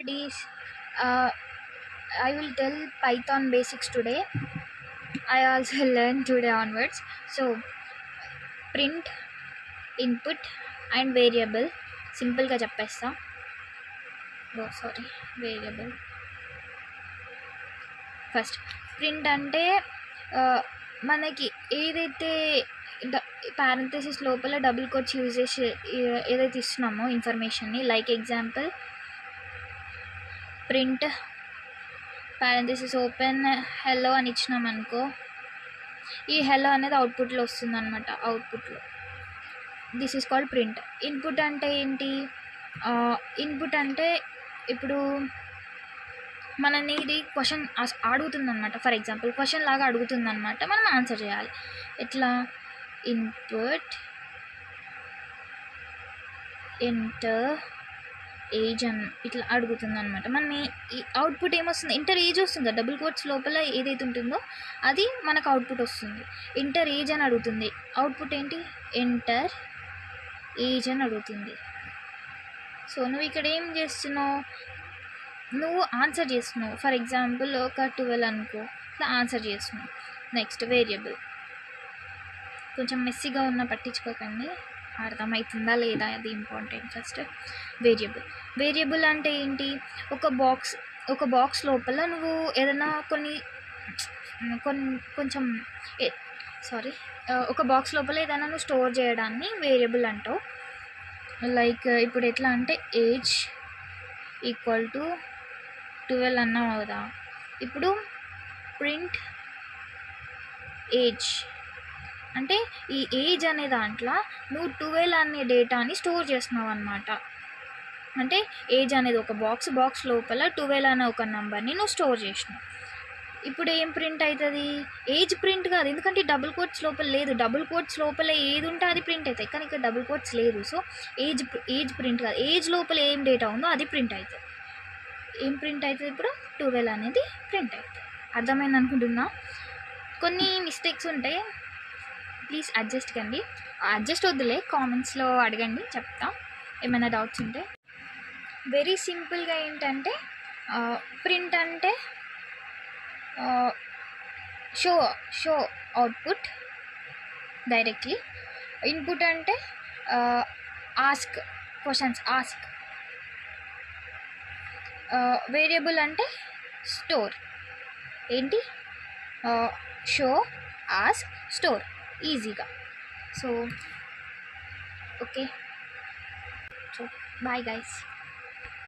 Is I will tell Python basics today. I also learned today onwards. So print, input and variable. Simple గా చెప్పేస్తా. Variable first. Print అంటే మనకి ఏదైతే parenthesis లోపల double quotes use చేసి ఏదైతే ఇస్తున్నామో ఇన్ఫర్మేషన్ని, like example print parenthesis open hello అని ఇచ్చినాం అనుకో, ఈ హెల్లో అనేది అవుట్పుట్లో వస్తుంది అనమాట. అవుట్పుట్లో this is called print. Input అంటే ఏంటి? ఇన్పుట్ అంటే ఇప్పుడు మనని ఇది క్వశ్చన్ అడుగుతుందన్నమాట. ఫర్ ఎగ్జాంపుల్ క్వశ్చన్ లాగా అడుగుతుందన్నమాట, మనం ఆన్సర్ చేయాలి. ఎట్లా? ఇన్పుట్ ఎంటర్ ఏజ్ అని ఇట్లా అడుగుతుంది అనమాట. మనం ఈ అవుట్పుట్ ఏమొస్తుంది? ఇంటర్ ఏజ్ వస్తుంది. డబుల్ కోట్స్ లోపల ఏదైతే ఉంటుందో అది మనకు అవుట్పుట్ వస్తుంది. ఇంటర్ ఏజ్ అని అడుగుతుంది. అవుట్పుట్ ఏంటి? ఎంటర్ ఏజ్ అని అడుగుతుంది. సో నువ్వు ఇక్కడ ఏం చేస్తున్నావు? నువ్వు ఆన్సర్ చేస్తున్నావు. ఫర్ ఎగ్జాంపుల్ ఒక 12 అనుకో, ఇట్లా ఆన్సర్ చేస్తున్నావు. Next variable. కొంచెం మెస్సీగా ఉన్న పట్టించుకోకండి, అర్థమవుతుందా లేదా అది ఇంపార్టెంట్. ఫస్ట్ వేరియబుల్ అంటే ఏంటి? ఒక బాక్స్ లోపల నువ్వు ఏదైనా ఒక బాక్స్ లోపల ఏదైనా నువ్వు స్టోర్ చేయడాన్ని వేరియబుల్ అంటావు. లైక్ ఇప్పుడు ఎట్లా అంటే ఏజ్ ఈక్వల్ టు 12 అన్నావు కదా. ఇప్పుడు ప్రింట్ ఏజ్ అంటే ఈ ఏజ్ అనే దాంట్లో నువ్వు 12 అనే డేటాని స్టోర్ చేస్తున్నావు అనమాట. అంటే ఏజ్ అనేది ఒక బాక్స్ లోపల 12 అనే ఒక నెంబర్ని నువ్వు స్టోర్ చేసినావు. ఇప్పుడు ఏం ప్రింట్ అవుతుంది? ఏజ్ ప్రింట్ కాదు, ఎందుకంటే డబుల్ కోట్స్ లోపల లేదు. డబుల్ కోట్స్ లోపల ఏది ఉంటే అది ప్రింట్ అవుతాయి, కానీ ఇక్కడ డబుల్ కోట్స్ లేదు. సో ఏజ్ ప్రింట్ కాదు, ఏజ్ లోపల ఏం డేటా ఉందో అది ప్రింట్ అవుతుంది. ఏం ప్రింట్ అవుతుంది? ఇప్పుడు 12 అనేది ప్రింట్ అవుతుంది. అర్థమైంది అనుకుంటున్నా. కొన్ని మిస్టేక్స్ ఉంటాయి, ప్లీజ్ అడ్జస్ట్ కండి. అడ్జస్ట్ వద్దులే, కామెంట్స్లో అడగండి, చెప్తా ఏమైనా డౌట్స్ ఉంటే. వెరీ సింపుల్గా ఏంటంటే ప్రింట్ అంటే షో అవుట్పుట్ డైరెక్ట్లీ. ఇన్పుట్ అంటే ఆస్క్ క్వశ్చన్స్. వేరియబుల్ అంటే స్టోర్. ఏంటి? షో, ఆస్క్, స్టోర్, ఈజీగా. So okay, so bye guys.